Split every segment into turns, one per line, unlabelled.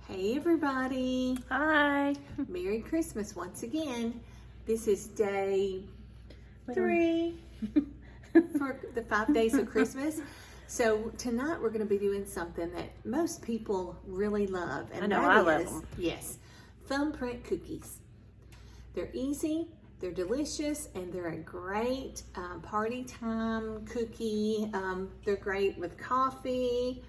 Hey everybody.
Hi.
Merry Christmas once again. This is day 3 for the 5 days of Christmas. So tonight we're going to be doing something that most people really love. And
I love them.
Yes, Thumbprint Cookies. They're easy, they're delicious, and they're a great party time cookie. They're great with coffee.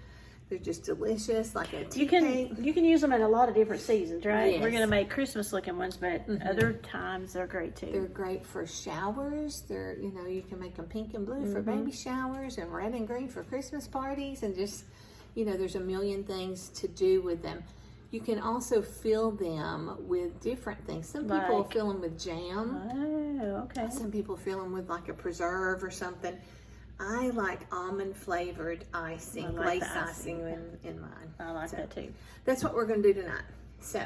They're just delicious, like a tea cake.
You can use them in a lot of different seasons, right?
Yes.
We're gonna make Christmas looking ones, but other times they're great too.
They're great for showers. They're, you can make them pink and blue for baby showers and red and green for Christmas parties, and just, there's a million things to do with them. You can also fill them with different things. Some people fill them with jam.
Oh, okay.
Some people fill them with like a preserve or something. I like almond flavored icing, lace icing in mine.
I like that too.
That's what we're going to do tonight. So,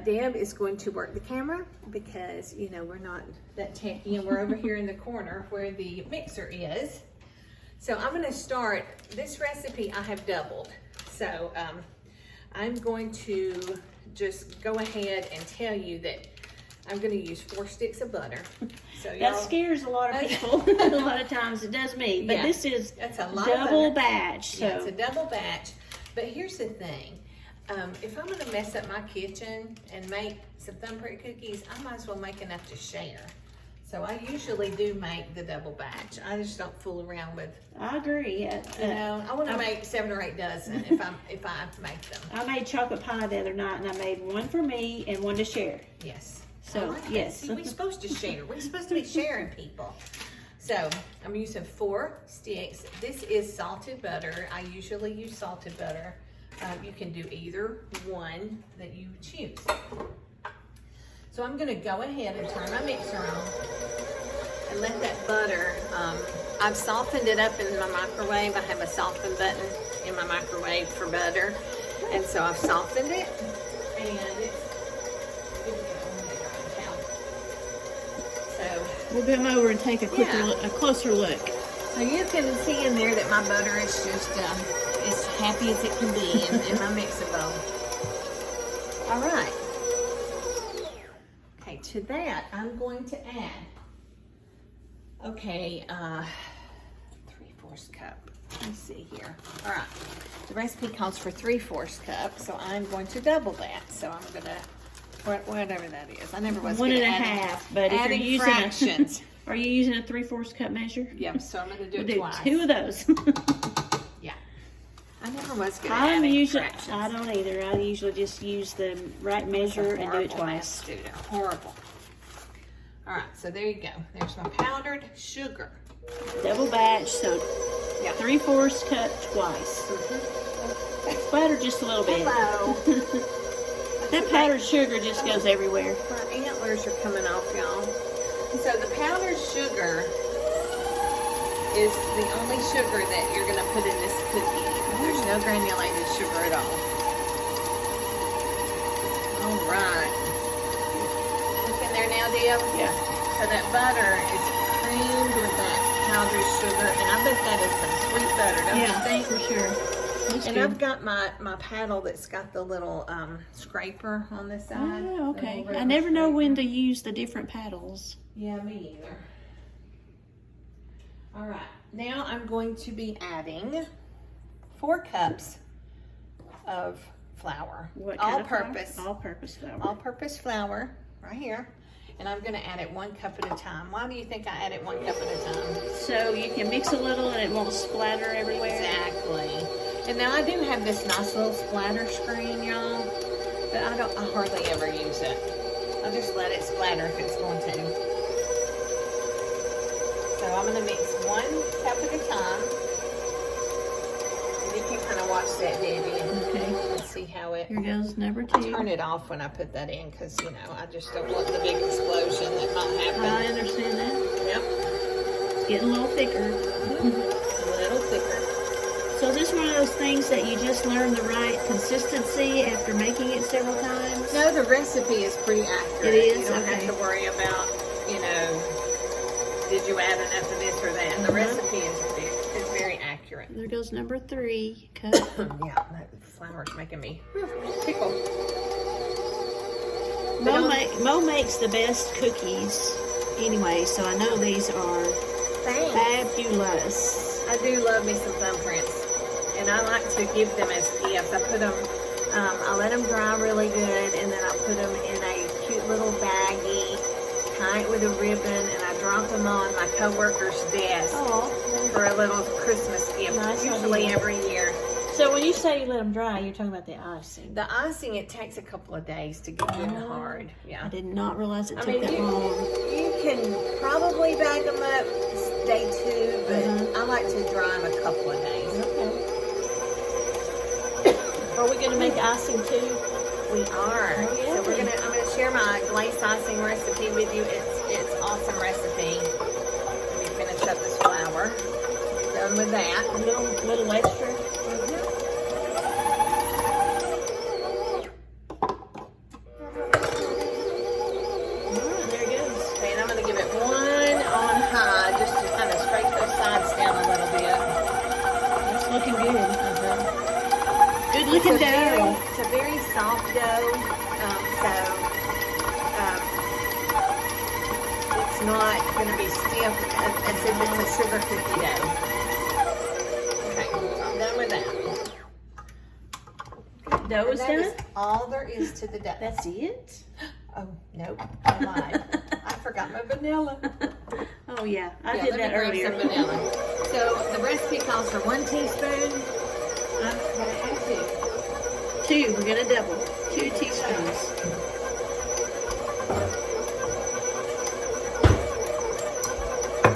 Deb is going to work the camera because, we're not that techy, and we're over here in the corner where the mixer is. So I'm going to start, this recipe I have doubled. So I'm going to just go ahead and tell you that I'm going to use 4 sticks of butter. So
that scares a lot of people. A lot of times it does me. But this is double batch. So.
Yeah, it's a double batch. But here's the thing. If I'm going to mess up my kitchen and make some thumbprint cookies, I might as well make enough to share. So I usually do make the double batch. I just don't fool around with.
I agree.
I want to make 7 or 8 dozen if I make them.
I made chocolate pie the other night, and I made one for me and one to share.
Yes.
So, yes.
See, we're supposed to share. We're supposed to be sharing people. So, I'm using 4 sticks. This is salted butter. I usually use salted butter. You can do either one that you choose. So, I'm going to go ahead and turn my mixer on and let that butter, I've softened it up in my microwave. I have a soften button in my microwave for butter. And so, I've softened it, and it's
we'll come over and take a closer look.
So you can see in there that my butter is just as happy as it can be in my mixing bowl. All right. Okay, to that I'm going to add, 3/4 cup. Let me see here. All right. The recipe calls for 3/4 cup, so I'm going to double that. So I'm going to, whatever that is. I never was
1 1/2, but if you're using
fractions.
Are you using a 3/4 cup measure?
Yep, so I'm going to do it twice.
2 of those.
Yeah. I never was good at adding fractions.
I don't either. I usually just use the right measure and do it twice.
Horrible. All right, so there you go. There's my powdered sugar.
Double batch, so 3/4 cup twice. Splatter just a little bit.
Hello.
That powdered sugar just goes everywhere.
My antlers are coming off, y'all. So the powdered sugar is the only sugar that you're going to put in this cookie. There's no granulated sugar at all. All right. Look in there now, Deb.
Yeah.
So that butter is creamed with that powdered sugar, and I bet that is some sweet butter, don't you think?
For sure.
And I've got my paddle that's got the little scraper on the side.
Oh, okay. I never know when to use the different paddles.
Yeah, me either. All right. Now I'm going to be adding 4 cups of flour.
What kind of
all-purpose.
flour? All-purpose flour.
All-purpose flour, right here. And I'm going to add it 1 cup at a time. Why do you think I add it 1 cup at a time?
So you can mix a little and it won't splatter everywhere.
Exactly. And now I do have this nice little splatter screen, y'all, but I hardly ever use it. I'll just let it splatter if it's going to. So I'm going to mix 1 cup at a time. And you can kind of watch that, Debbie, and see how it...
Here goes number 2.
I'll turn it off when I put that in because, I just don't want the big explosion that might happen.
I understand that.
Yep.
It's getting a little thicker.
A little thicker.
So is this one of those things that you just learn the right consistency after making it several times?
No, the recipe is pretty accurate.
It is?
You don't have to worry about, did you add enough of this or that? The recipe is very accurate.
there goes number 3. Cut.
Yeah, that flour's making me tickle.
Mo makes the best cookies anyway, so I know these are fabulous.
I do love me some thumbprints, and I like to give them as gifts. I put them, I let them dry really good, and then I put them in a cute little baggie, tie it with a ribbon, and I drop them on my coworker's desk for a little Christmas gift, usually every year.
So when you say you let them dry, you're talking about the icing.
The icing, it takes a couple of days to get good and hard. Yeah.
I did not realize it took that long.
You can probably bag them up day 2, but I like to dry them a couple of days.
Okay. Are we going to make icing too?
We are.
Oh, yeah.
So I'm gonna share my glaze icing recipe with you. It's awesome recipe. Let me finish up this flour. Done with that.
A little extra. Looking dough.
It's a very soft dough, it's not going to be stiff as if it's a sugar cookie dough. Okay, so I'm done with that.
Dough is done?
All there is to the dough.
That's it?
Oh, nope, I lied. I forgot my vanilla.
Oh yeah, I did that earlier.
Some vanilla. So the recipe calls for 1 teaspoon. I'm going to add 2.
2, we're gonna double. 2 teaspoons.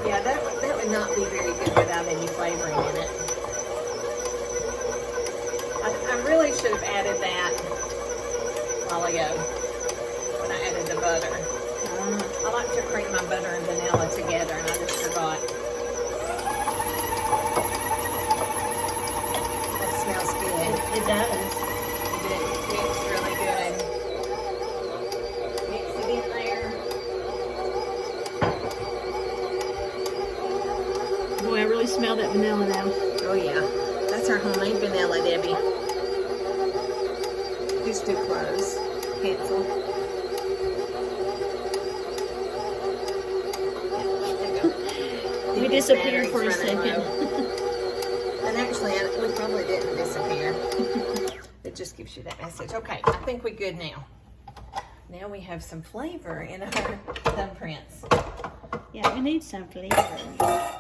Yeah, that would not be very good without any flavoring in it. I really should have added that a while ago when I added the butter. I like to cream my butter and vanilla together, and I just forgot. That smells good.
It does.
It's really good. Mix it in there.
Boy, I really smell that vanilla now.
Oh yeah, that's our homemade vanilla, Debbie. Just too close. Cancel.
We disappeared for a second.
And actually, we probably didn't disappear. It just gives you that message. Okay, I think we're good now. Now we have some flavor in our thumbprints.
Yeah, we need some flavor.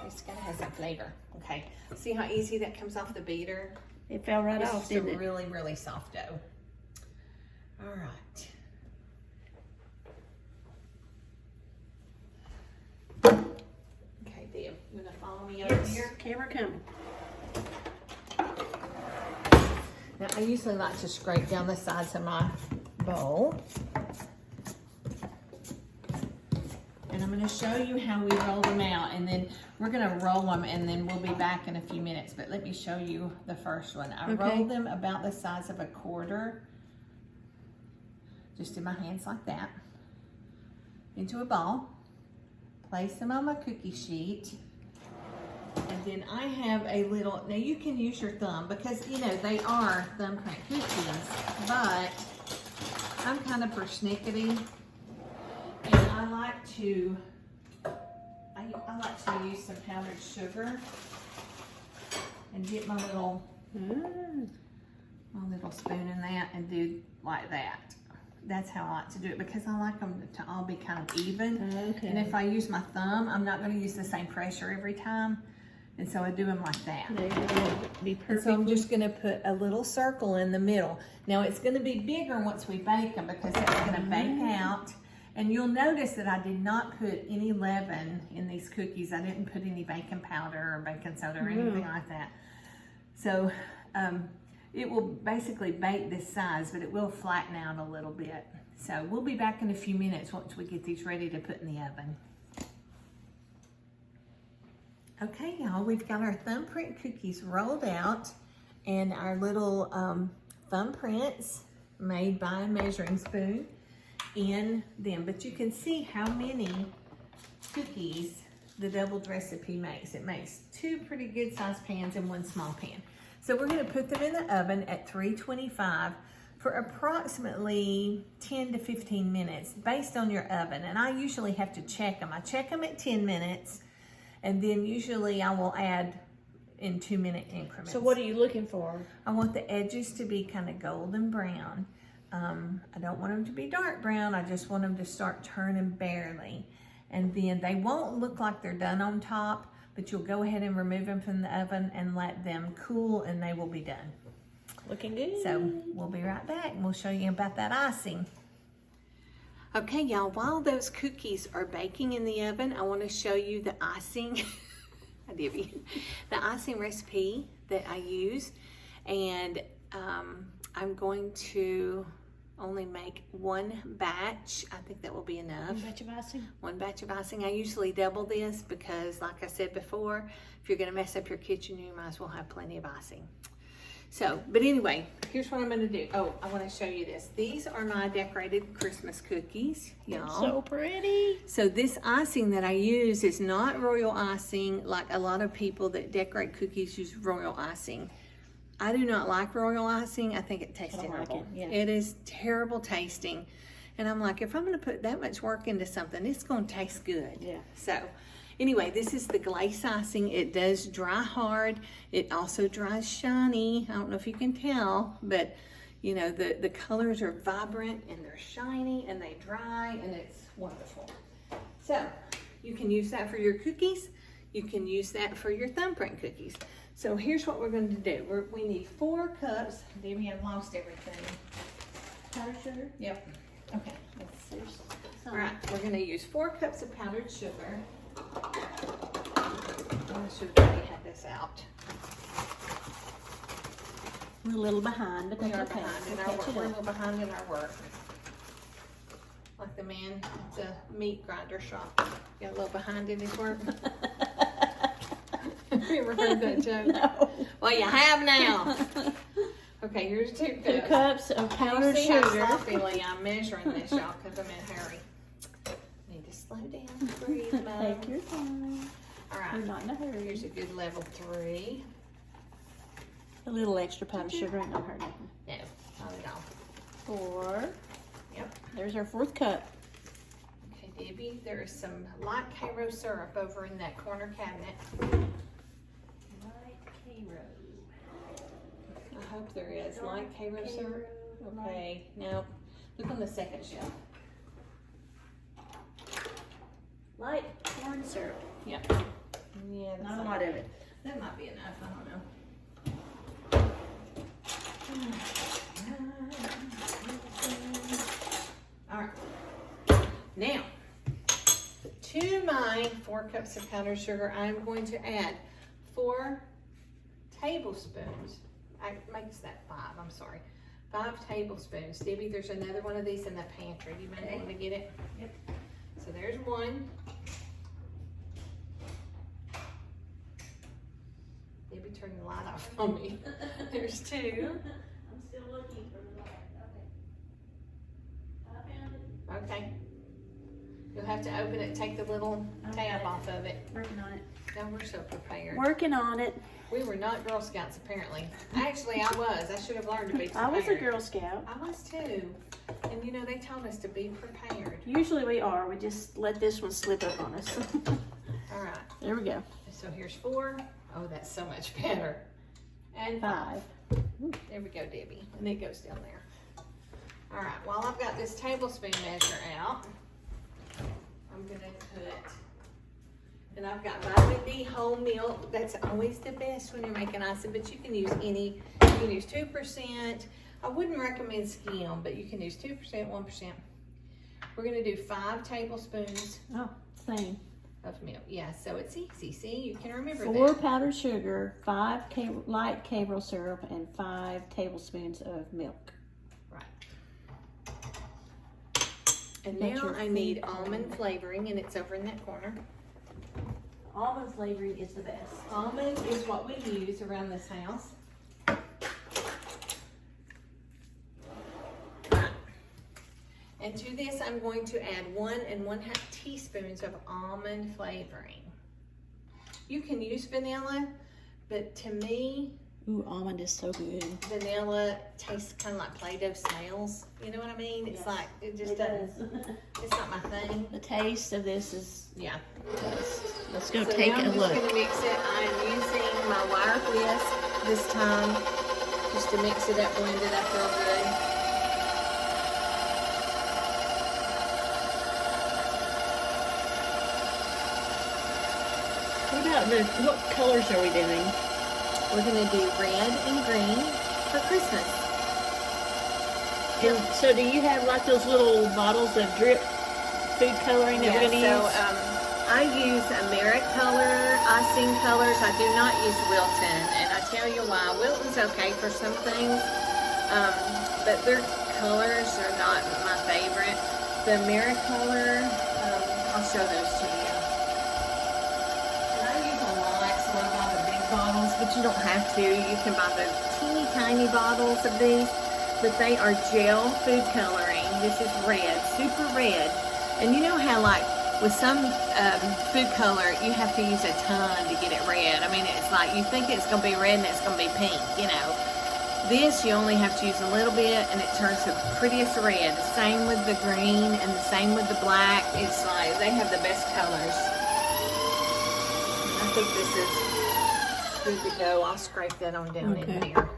It's gotta have some flavor. Okay, see how easy that comes off the beater?
It fell right
It's
off,
just a
didn't it?
really, really soft dough. All right. Okay, Deb, you gonna follow me over here?
Camera coming.
Now, I usually like to scrape down the sides of my bowl. And I'm going to show you how we roll them out. And then we're going to roll them, and then we'll be back in a few minutes. But let me show you the first one. I roll them about the size of a quarter. Just in my hands like that. Into a ball. Place them on my cookie sheet. And then I have a little, now you can use your thumb because, you know, they are thumbprint cookies, but I'm kind of persnickety, and I like to use some powdered sugar and dip my little spoon in that and do like that. That's how I like to do it because I like them to all be kind of even.
Okay.
And if I use my thumb, I'm not going to use the same pressure every time. And so I do them like that.
They will be perfect.
So I'm just going to put a little circle in the middle. Now it's going to be bigger once we bake them because it's going to bake out. And you'll notice that I did not put any leaven in these cookies. I didn't put any baking powder or baking soda or anything like that. So it will basically bake this size, but it will flatten out a little bit. So we'll be back in a few minutes once we get these ready to put in the oven. Okay, y'all, we've got our thumbprint cookies rolled out and our little thumbprints made by a measuring spoon in them. But you can see how many cookies the doubled recipe makes. It makes 2 pretty good sized pans and 1 small pan. So we're gonna put them in the oven at 325 for approximately 10 to 15 minutes based on your oven. And I usually have to check them. I check them at 10 minutes and then usually I will add in 2-minute increments.
So what are you looking for?
I want the edges to be kind of golden brown. I don't want them to be dark brown. I just want them to start turning barely. And then they won't look like they're done on top, but you'll go ahead and remove them from the oven and let them cool and they will be done.
Looking good.
So we'll be right back and we'll show you about that icing. Okay, y'all, while those cookies are baking in the oven, I want to show you the icing. The icing recipe that I use. And I'm going to only make 1 batch. I think that will be enough.
1 batch of icing?
1 batch of icing. I usually double this because, like I said before, if you're gonna mess up your kitchen, you might as well have plenty of icing. So, but anyway, here's what I'm gonna do. Oh, I wanna show you this. These are my decorated Christmas cookies, y'all.
So pretty.
So this icing that I use is not royal icing like a lot of people that decorate cookies use royal icing. I do not like royal icing. I think it tastes terrible.
Like it, yeah.
It is terrible tasting. And I'm like, if I'm gonna put that much work into something, it's gonna taste good.
Yeah.
So anyway, this is the glaze icing. It does dry hard. It also dries shiny. I don't know if you can tell, but you know, the colors are vibrant and they're shiny and they dry and it's wonderful. So you can use that for your cookies. You can use that for your thumbprint cookies. So here's what we're going to do. We need 4 cups. Debbie, I've lost everything.
Powdered sugar?
Yep. Okay.
There's some.
All right. We're going to use 4 cups of powdered sugar. I should have already had this out.
We're a little behind, but
We
that's
are
okay.
behind in
We'll
our
catch
work.
it
We're a
up.
little behind in our work. Like the man at the meat grinder shop. Got a little behind in his work. Have you ever heard that joke?
No.
Well, you have now. Okay, here's 2 cups.
2 cups of powdered
You see how
sugar.
sloppily I'm measuring this, y'all, because I'm in a hurry. Need to slow down, breathe, Mom.
Take your time.
All
We're
right,
not in a hurry.
here's a good level 3.
A little extra powdered sugar ain't gonna hurt nothing.
No, not at all.
4.
Yep.
There's our 4th cup.
Okay, Debbie, there is some light Cairo syrup over in that corner cabinet.
Light Cairo.
I hope there is.
Dark
Light Cairo syrup?
Cairo.
Okay, now look on the second shelf.
Light corn syrup.
Yep. Yeah, that's
Not a lot of it.
That might be enough, I don't know. All right. Now, to my 4 cups of powdered sugar, I'm going to add 4 tablespoons. I makes that 5, I'm sorry. 5 tablespoons. Debbie, there's another one of these in the pantry. You might want to get it.
Yep.
So there's 1. Debbie, turn the light off on me. There's 2.
I'm still looking for the light. Okay. I found it.
Okay. You'll have to open it, take the little tab off of it.
Working on it.
Now we're so prepared.
Working on it.
We were not Girl Scouts apparently. Actually, I was. I should have learned to be
I
prepared.
was a Girl Scout.
I was too. And you know, they told us to be prepared.
Usually we are. We just let this one slip up on us.
All right.
There we go.
So here's 4. Oh, that's so much better. And 5. There we go, Debbie. And it goes down there. All right. While I've got this tablespoon measure out, I'm going to put, and I've got vitamin D whole milk. That's always the best when you're making icing, but you can use any. You can use 2%. I wouldn't recommend skim, but you can use 2%, 1%. We're going to do 5 tablespoons
Oh, same.
of milk. Yeah, so it's easy. See, you can remember
4
that.
powdered sugar, 5 light Cairo syrup, and 5 tablespoons of milk.
Right. And
That's
now
your
I need
food
almond flavoring, and it's over in that corner.
Almond flavoring is the best.
Almond is what we use around this house. Right. And to this, I'm going to add 1 1/2 teaspoons of almond flavoring. You can use vanilla, but to me,
Ooh, almond is so good.
vanilla tastes kind of like Play-Doh smells. You know what I mean? It's
Yes,
like, it just
it
doesn't,
does.
it's not my thing.
The taste of this is
Yeah.
just, let's go
So
take
now
a
I'm
look.
just gonna mix it. I'm using my wire whisk this time, just to mix it up, blend it up real good.
What about what colors are we doing?
We're gonna do red and green for Christmas.
And so do you have like those little bottles of drip food coloring that we're gonna use?
I use Americolor icing colors. I do not use Wilton, and I tell you why. Wilton's okay for some things, but their colors are not my favorite. The Americolor, I'll show those to you. And I use a lot, so I buy the big bottles, but you don't have to. You can buy the teeny tiny bottles of these, but they are gel food coloring. This is red, super red. And you know how like with some food color, you have to use a ton to get it red. I mean, it's like you think it's going to be red and it's going to be pink, you know. This, you only have to use a little bit and it turns the prettiest red. The same with the green and the same with the black. It's like, they have the best colors. I think this is good to go. I'll scrape that on down in
Okay.
here.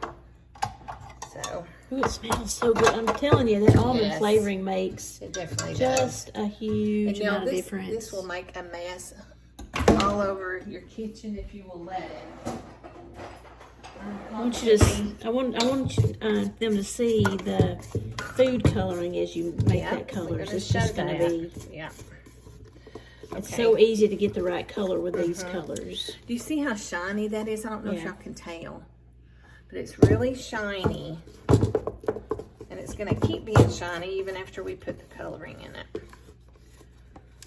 So,
Ooh, it smells so good. I'm telling you, that almond
Yes.
flavoring makes
it definitely does.
just a huge
And now
amount of
this,
difference.
this will make a mess all over your kitchen if you will let it.
I want you to. I want them to see the food coloring as you make
Yeah,
that
we're
colors.
gonna
It's just
show
going to
that.
be.
Yeah.
It's
Okay.
so easy to get the right color with these colors.
Do you see how shiny that is? I don't know if
Yeah.
y'all can tell, but it's really shiny, and it's going to keep being shiny even after we put the coloring in it.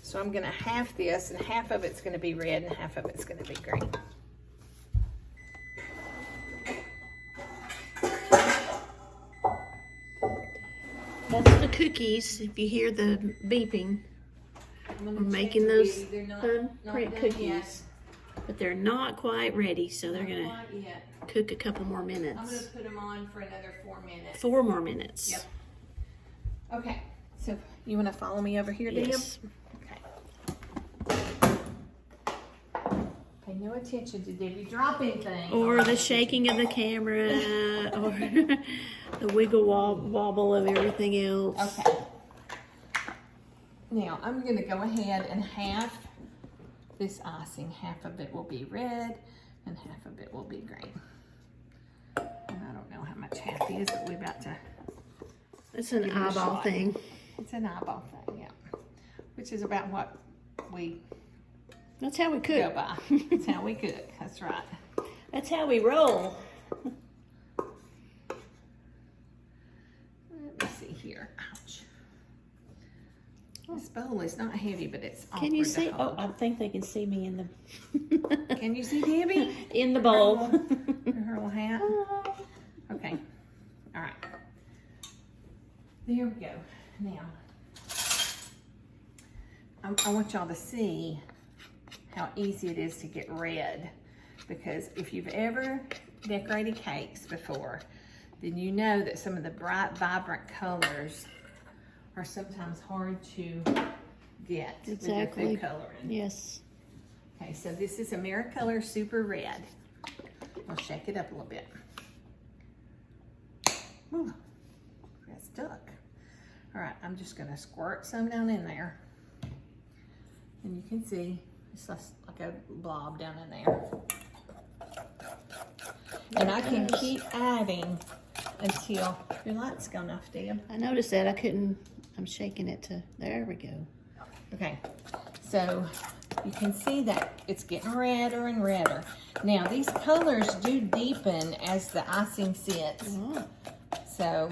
So I'm going to half this, and half of it's going to be red, and half of it's going to be green.
That's the cookies. If you hear the beeping, we're making those thumbprint cookies, but they're not quite ready, so they're gonna
Not yet.
cook a couple more
I'm going
minutes.
to put them on for another 4 minutes.
4 more minutes.
Yep. Okay, so you want to follow me over here, Deb?
Yes.
Okay. Pay no attention to Debbie dropping things.
Or the shaking of the camera, or the wiggle wobble of everything else.
Okay. Now I'm going to go ahead and half this icing. Half of it will be red and half of it will be green. And I don't know how much half is, but we're about to.
It's an
Give it a
eyeball
shot.
thing.
It's an eyeball thing, yeah. Which is about what we
That's how we
go
cook.
by. That's how we cook. That's right.
That's how we roll.
Let me see here. Ouch. This bowl is not heavy, but it's awkward
Can you
to
see? Oh,
hold.
I think they can see me in the
Can you see Debbie?
in the bowl.
Her little hat. Okay. All right. There we go. Now, I want y'all to see how easy it is to get red, because if you've ever decorated cakes before, then you know that some of the bright, vibrant colors are sometimes hard to get with your
Exactly.
food coloring.
Yes.
Okay, so this is Americolor Super Red. We'll shake it up a little bit. Ooh, got stuck. All right, I'm just gonna squirt some down in there. And you can see, it's like a blob down in there. And I can keep adding until your light's gone off, Deb.
I noticed that. I couldn't. I'm shaking it to. There we go.
Okay, so you can see that it's getting redder and redder. Now, these colors do deepen as the icing sits.
Oh,
So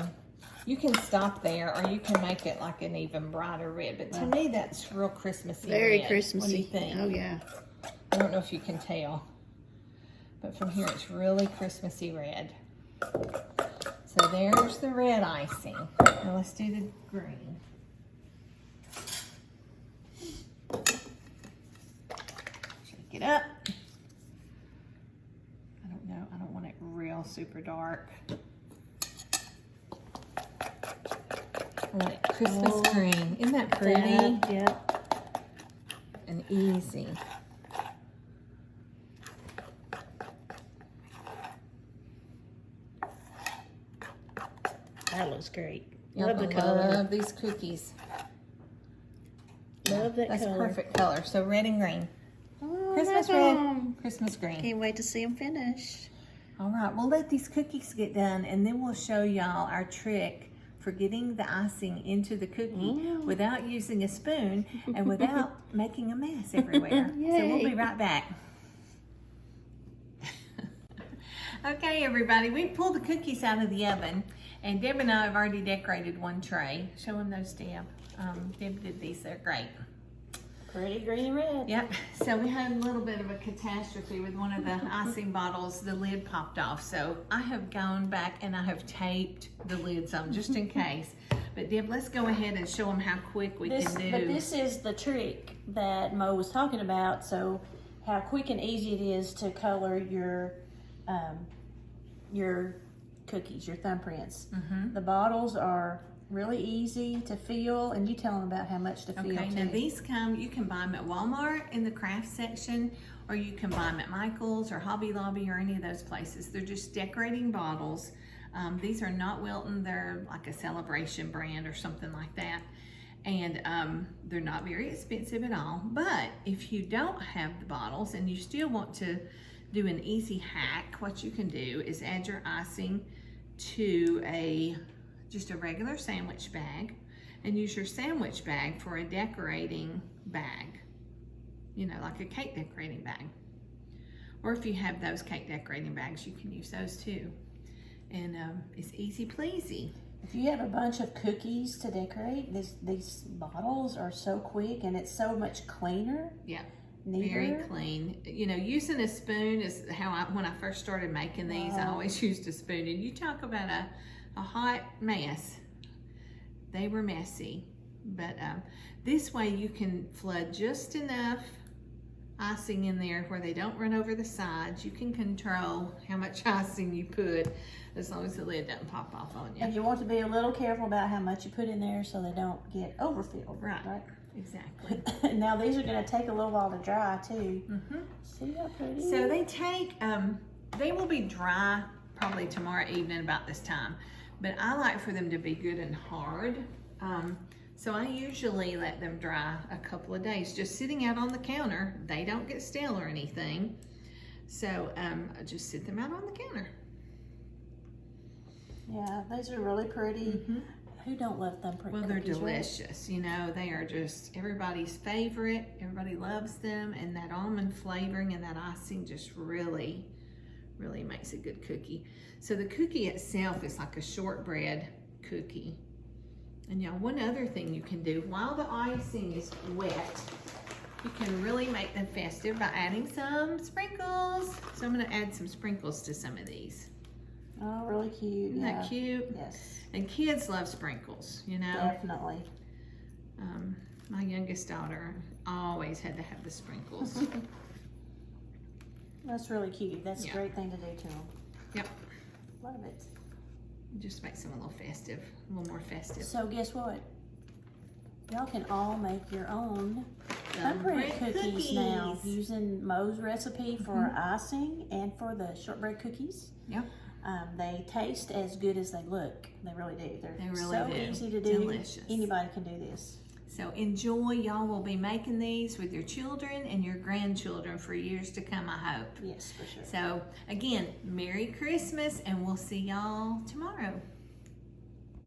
you can stop there, or you can make it like an even brighter red. But to me, that's real Christmassy
very
red.
Christmassy.
What do you think?
Oh yeah.
I don't know if you can tell, but from here it's really Christmassy red. So there's the red icing. Now let's do the green. Shake it up. real super dark. Like Christmas green. Isn't that pretty?
Yep.
And easy.
That looks great.
Yep,
Love the
I
color.
love these cookies.
Love that
That's
color.
perfect color. So red and green.
Oh,
Christmas
love
red,
'em.
Christmas green.
Can't wait to see them finish.
All right, we'll let these cookies get done and then we'll show y'all our trick for getting the icing into the cookie without using a spoon and without making a mess everywhere. So we'll be
Yay.
right back. Okay, everybody, we pulled the cookies out of the oven and Deb and I have already decorated one tray. Show them those, Deb. Deb did these, they're great.
Pretty green and red.
Yep, so we had a little bit of a catastrophe with one of the icing bottles. The lid popped off. So I have gone back and I have taped the lids on just in case. But Deb, let's go ahead and show them how quick we can do.
But this is the trick that Mo was talking about. So how quick and easy it is to color your cookies, your thumbprints. The bottles are really easy to fill, and you tell them about how much to fill.
Okay,
too.
now these come, you can buy them at Walmart in the craft section, or you can buy them at Michael's or Hobby Lobby or any of those places. They're just decorating bottles. These are not Wilton, they're like a Celebration brand or something like that. And they're not very expensive at all. But if you don't have the bottles and you still want to do an easy hack, what you can do is add your icing to just a regular sandwich bag and use your sandwich bag for a decorating bag, you know, like a cake decorating bag. Or if you have those cake decorating bags, you can use those too. And it's easy pleasy.
If you have a bunch of cookies to decorate, these bottles are so quick and it's so much cleaner.
Yeah.
Neater.
Very clean. You know, using a spoon is how when I first started making these, I always used a spoon. And you talk about a hot mess. They were messy. But this way you can flood just enough icing in there where they don't run over the sides. You can control how much icing you put as long as the lid doesn't pop off on you.
And you want to be a little careful about how much you put in there so they don't get overfilled.
Right. Exactly.
Now these are going to take a little while to dry too. See how pretty?
So they take, they will be dry probably tomorrow evening about this time. But I like for them to be good and hard. So I usually let them dry a couple of days, just sitting out on the counter. They don't get stale or anything. So I just sit them out on the counter.
Yeah, these are really pretty. Who don't love thumbprint
Well, they're
cookies, right?
delicious. You know, they are just everybody's favorite. Everybody loves them. And that almond flavoring and that icing just really, really makes a good cookie. So the cookie itself is like a shortbread cookie. And now one other thing you can do while the icing is wet, you can really make them festive by adding some sprinkles. So I'm going to add some sprinkles to some of these.
Oh, really cute.
Isn't that cute?
Yes.
And kids love sprinkles, you know.
Definitely.
My youngest daughter always had to have the sprinkles.
That's really cute. That's
Yeah.
a great thing to do to them.
Yep.
Love it.
Just makes them a little festive, a little more festive.
So guess what? Y'all can all make your own
Thumbprint
thumbprint cookies now
cookies.
using Mo's recipe for icing and for the shortbread cookies.
Yep.
They taste as good as they look. They really do. They're
They really
so
do.
easy to do.
Delicious.
Anybody can do this.
So enjoy. Y'all will be making these with your children and your grandchildren for years to come, I hope.
Yes, for sure.
So again, Merry Christmas, and we'll see y'all tomorrow.